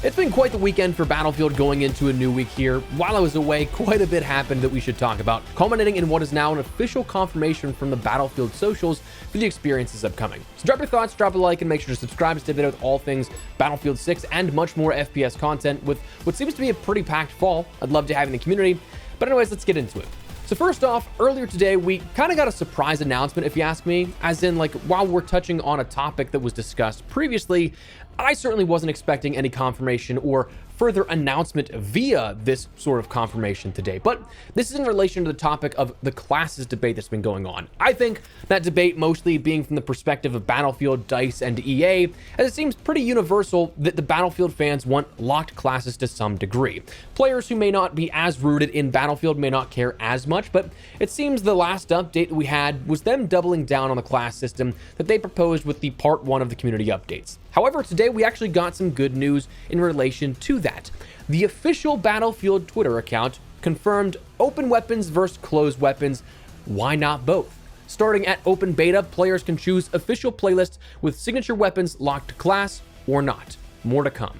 It's been quite the weekend for Battlefield going into a new week here. While I was away, quite a bit happened that we should talk about, culminating in what is now an official confirmation from the Battlefield socials for the experiences upcoming. So drop your thoughts, drop a like, and make sure to subscribe to stay updated with all things Battlefield 6 and much more FPS content with what seems to be a pretty packed fall. I'd love to have in the community. But anyways, let's get into it. So first off, earlier today, we kind of got a surprise announcement, if you ask me, as in like while we're touching on a topic that was discussed previously, I certainly wasn't expecting any confirmation or further announcement via this sort of confirmation today. But this is in relation to the topic of the classes debate that's been going on. I think that debate mostly being from the perspective of Battlefield, DICE, and EA, as it seems pretty universal that the Battlefield fans want locked classes to some degree. Players who may not be as rooted in Battlefield may not care as much, but it seems the last update that we had was them doubling down on the class system that they proposed with the part 1 of the community updates. However, today we actually got some good news in relation to that. The official Battlefield Twitter account confirmed open weapons versus closed weapons. Why not both? Starting at open beta, players can choose official playlists with signature weapons locked to class or not. More to come.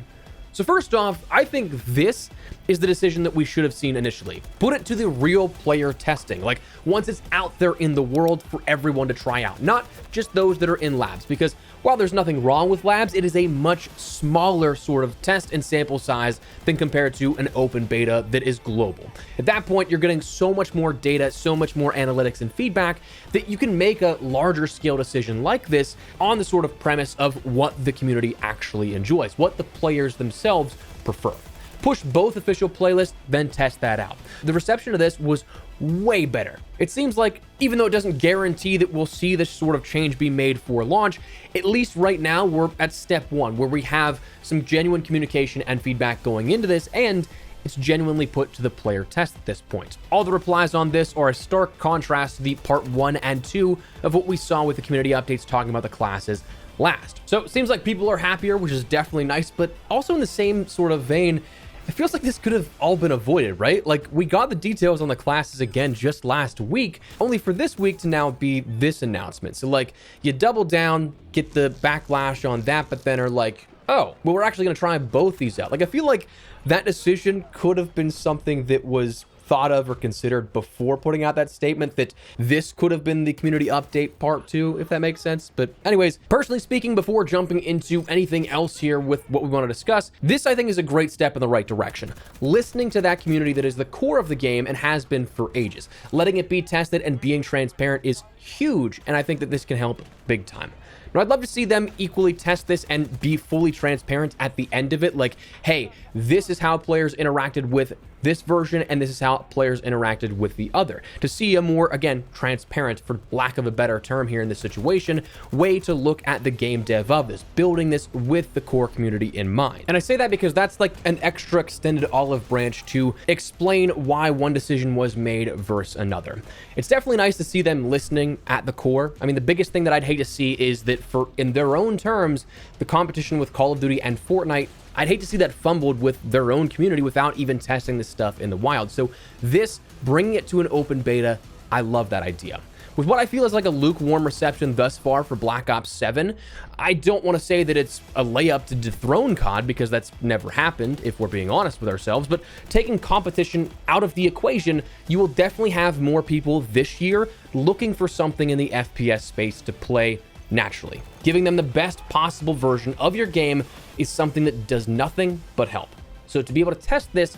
So first off, I think this is the decision that we should have seen initially. Put it to the real player testing, like once it's out there in the world for everyone to try out, not just those that are in labs, because while there's nothing wrong with labs, it is a much smaller sort of test and sample size than compared to an open beta that is global. At that point, you're getting so much more data, so much more analytics and feedback that you can make a larger scale decision like this on the sort of premise of what the community actually enjoys, what the players themselves prefer. Push both official playlists, then test that out. The reception of this was way better. It seems like even though it doesn't guarantee that we'll see this sort of change be made for launch, at least right now we're at step 1 where we have some genuine communication and feedback going into this, and it's genuinely put to the player test at this point. All the replies on this are a stark contrast to the part 1 and 2 of what we saw with the community updates talking about the classes last. So it seems like people are happier, which is definitely nice, but also in the same sort of vein, it feels like this could have all been avoided, right? Like we got the details on the classes again just last week, only for this week to now be this announcement. So like you double down, get the backlash on that, but then are like, oh, well, we're actually going to try both these out. Like I feel like that decision could have been something that was thought of or considered before putting out that statement, that this could have been the community update part 2, if that makes sense. But anyways, personally speaking, before jumping into anything else here with what we want to discuss, this I think is a great step in the right direction. Listening to that community that is the core of the game and has been for ages. Letting it be tested and being transparent is huge, and I think that this can help big time. Now, I'd love to see them equally test this and be fully transparent at the end of it. Like, hey, this is how players interacted with this version, and this is how players interacted with the other. To see a more, again, transparent, for lack of a better term here in this situation, way to look at the game dev of this, building this with the core community in mind. And I say that because that's like an extra extended olive branch to explain why one decision was made versus another. It's definitely nice to see them listening at the core. I mean, the biggest thing that I'd hate to see is that for, in their own terms, the competition with Call of Duty and Fortnite, I'd hate to see that fumbled with their own community without even testing this stuff in the wild. So this, bringing it to an open beta, I love that idea. With what I feel is like a lukewarm reception thus far for Black Ops 7, I don't want to say that it's a layup to dethrone COD, because that's never happened, if we're being honest with ourselves, but taking competition out of the equation, you will definitely have more people this year looking for something in the FPS space to play naturally. Giving them the best possible version of your game is something that does nothing but help. So to be able to test this,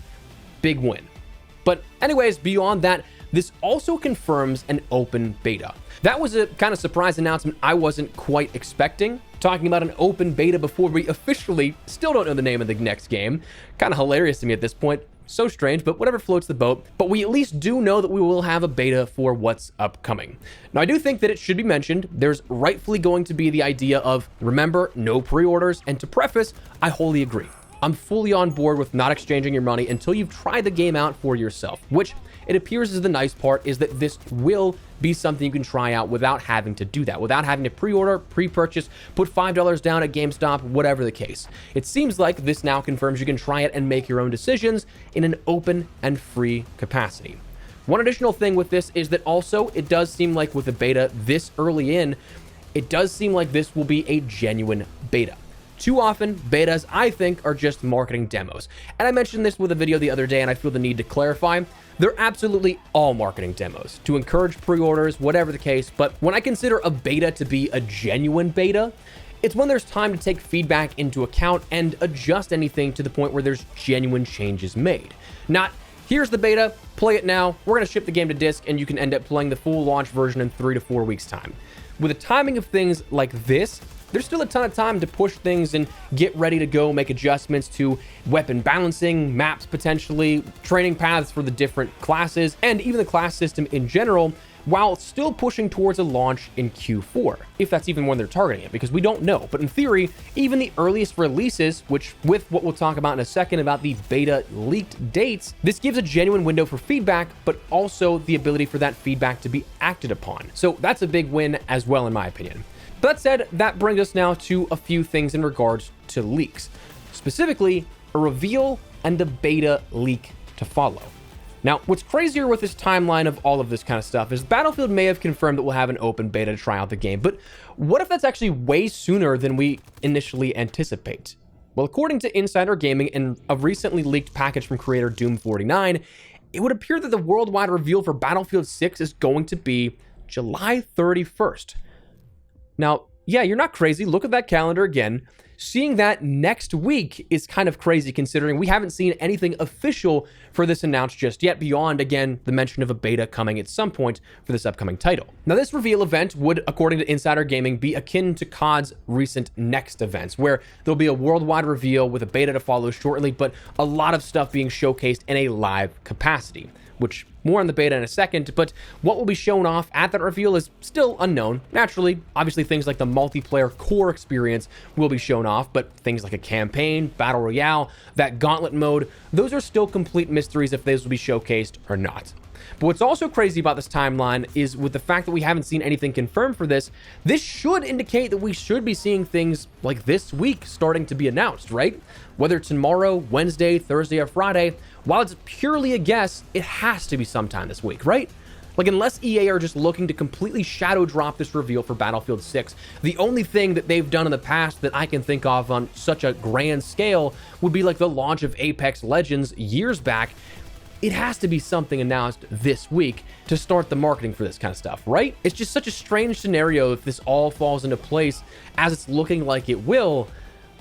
big win. But anyways, beyond that, this also confirms an open beta. That was a kind of surprise announcement I wasn't quite expecting. Talking about an open beta before we officially still don't know the name of the next game. Kind of hilarious to me at this point. So strange, but whatever floats the boat. But we at least do know that we will have a beta for what's upcoming. Now, I do think that it should be mentioned, there's rightfully going to be the idea of, remember, no pre-orders, and to preface, I wholly agree. I'm fully on board with not exchanging your money until you've tried the game out for yourself, which it appears is the nice part, is that this will be something you can try out without having to do that, without having to pre-order, pre-purchase, put $5 down at GameStop, whatever the case. It seems like this now confirms you can try it and make your own decisions in an open and free capacity. One additional thing with this is that also it does seem like with the beta this early in, it does seem like this will be a genuine beta. Too often, betas, I think, are just marketing demos. And I mentioned this with a video the other day, and I feel the need to clarify. They're absolutely all marketing demos to encourage pre-orders, whatever the case. But when I consider a beta to be a genuine beta, it's when there's time to take feedback into account and adjust anything to the point where there's genuine changes made. Not, here's the beta, play it now, we're going to ship the game to disc, and you can end up playing the full launch version in 3 to 4 weeks' time. With the timing of things like this, there's still a ton of time to push things and get ready to go, make adjustments to weapon balancing, maps potentially, training paths for the different classes, and even the class system in general, while still pushing towards a launch in Q4, if that's even when they're targeting it, because we don't know. But in theory, even the earliest releases, which with what we'll talk about in a second about the beta leaked dates, this gives a genuine window for feedback, but also the ability for that feedback to be acted upon. So that's a big win as well, in my opinion. But that said, that brings us now to a few things in regards to leaks, specifically a reveal and a beta leak to follow. Now, what's crazier with this timeline of all of this kind of stuff is Battlefield may have confirmed that we'll have an open beta to try out the game, but what if that's actually way sooner than we initially anticipate? Well, according to Insider Gaming and a recently leaked package from creator Doom49, it would appear that the worldwide reveal for Battlefield 6 is going to be July 31st. Now, yeah, you're not crazy. Look at that calendar again. Seeing that next week is kind of crazy considering we haven't seen anything official for this announced just yet beyond, again, the mention of a beta coming at some point for this upcoming title. Now, this reveal event would, according to Insider Gaming, be akin to COD's recent Next events, where there'll be a worldwide reveal with a beta to follow shortly, but a lot of stuff being showcased in a live capacity, which more on the beta in a second, but what will be shown off at that reveal is still unknown. Naturally, obviously things like the multiplayer core experience will be shown off, but things like a campaign, battle royale, that gauntlet mode, those are still complete mysteries if those will be showcased or not. But what's also crazy about this timeline is with the fact that we haven't seen anything confirmed for this, this should indicate that we should be seeing things like this week starting to be announced, right? Whether tomorrow, Wednesday, Thursday, or Friday, while it's purely a guess, it has to be sometime this week, right? Like, unless EA are just looking to completely shadow drop this reveal for Battlefield 6, the only thing that they've done in the past that I can think of on such a grand scale would be like the launch of Apex Legends years back. It has to be something announced this week to start the marketing for this kind of stuff, right? It's just such a strange scenario if this all falls into place as it's looking like it will,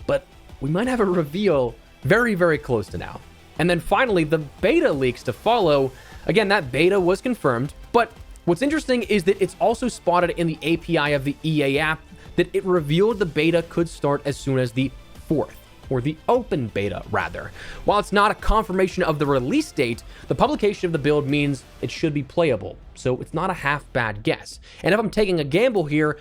but we might have a reveal very, very close to now. And then finally, the beta leaks to follow. Again, that beta was confirmed, but what's interesting is that it's also spotted in the API of the EA app that it revealed the beta could start as soon as the 4th. Or the open beta, rather. While it's not a confirmation of the release date, the publication of the build means it should be playable, so it's not a half-bad guess. And if I'm taking a gamble here,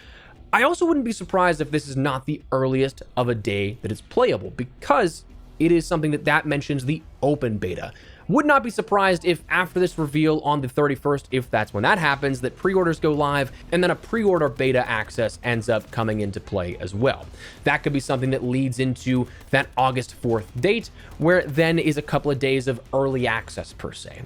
I also wouldn't be surprised if this is not the earliest of a day that it's playable, because it is something that mentions the open beta. Would not be surprised if after this reveal on the 31st, if that's when that happens, that pre-orders go live and then a pre-order beta access ends up coming into play as well. That could be something that leads into that August 4th date, where then is a couple of days of early access per se.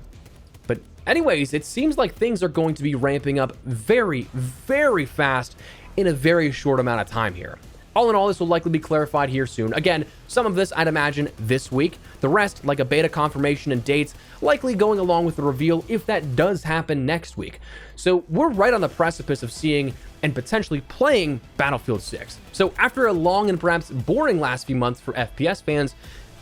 But anyways, it seems like things are going to be ramping up very, very fast in a very short amount of time here. All in all, this will likely be clarified here soon. Again, some of this I'd imagine this week. The rest, like a beta confirmation and dates, likely going along with the reveal if that does happen next week. So we're right on the precipice of seeing and potentially playing Battlefield 6. So after a long and perhaps boring last few months for FPS fans,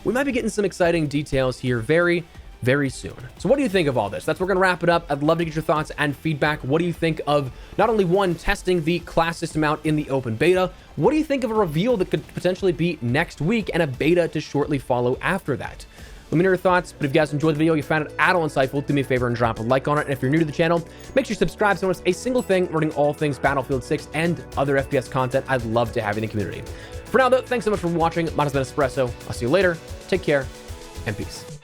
we might be getting some exciting details here very, very soon. So what do you think of all this? That's where we're going to wrap it up. I'd love to get your thoughts and feedback. What do you think of not only one, testing the class system out in the open beta? What do you think of a reveal that could potentially be next week and a beta to shortly follow after that? Let me know your thoughts, but if you guys enjoyed the video, you found it at all insightful, do me a favor and drop a like on it. And if you're new to the channel, make sure you subscribe so you don't miss a single thing regarding all things Battlefield 6 and other FPS content. I'd love to have you in the community. For now though, thanks so much for watching. Mine has been Espresso. I'll see you later. Take care and peace.